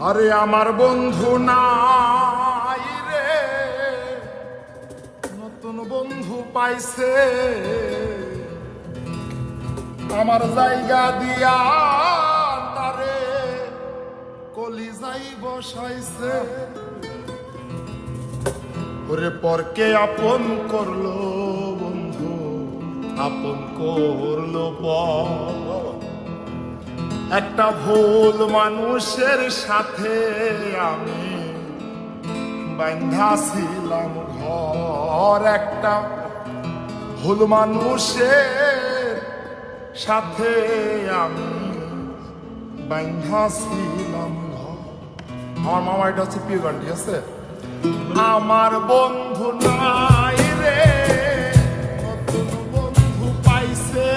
আরে আমার বন্ধু নাই রে, নতুন বন্ধু পাইছে আমার জায়গা দিয়া তারে কলিজাই বসাইছে। ওরে পরকে আপন করলো বন্ধু, আপন করলো পর। একটা ভুল মানুষের সাথে আমি বান্ধা ছিলাম ঘর, একটা ভুল মানুষের সাথে আমি বান্ধা ছিলাম ঘর। আমার মামা এটা হচ্ছে প্রিয় গান, ঠিক আছে? আমার বন্ধু নাই রে, নতুন বন্ধু পাইছে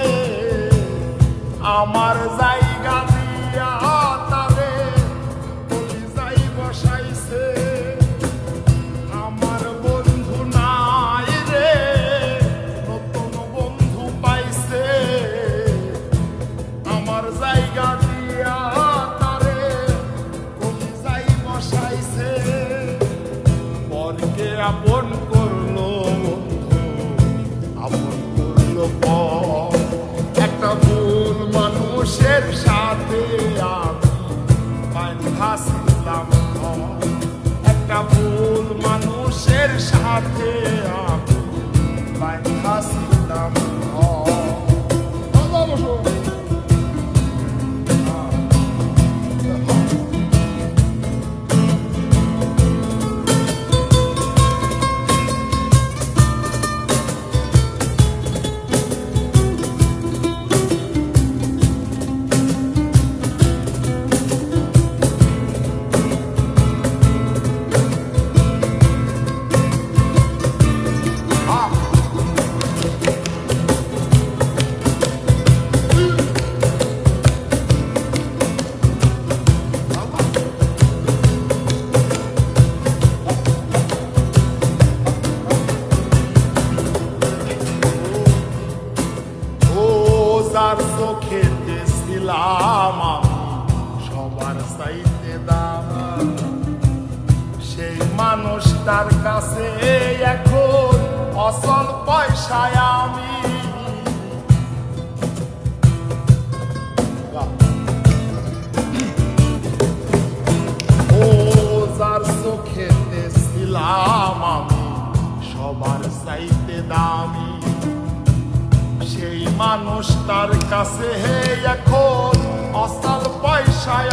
আমার জায়গা দিয়া তারে কলিজাই বসাইছে। আমার বন্ধু নাই রে, নতুন বন্ধু পাইছে আমার জায়গা দিয়া তারে কলিজাই বসাইছে। পরকে আপন করলো বন্ধু, আপন করলো পর। একটা ভুল মানুষের সাথে আমি বাঁধা ছিলাম ঘর, একটা ভুল মানুষের সাথে আমি বাঁধা ছিলাম ঘর। যার চোখেতে ছিলাম আমি সবার চাইতে দাম, সেই মানুষটার কাছে এখন অচল পয়সায় আমি। ও যার চোখেতে ছিলাম আমি সবার চাইতে দামি, সেই মানুষটার কাছে এখন অচল পয়সায়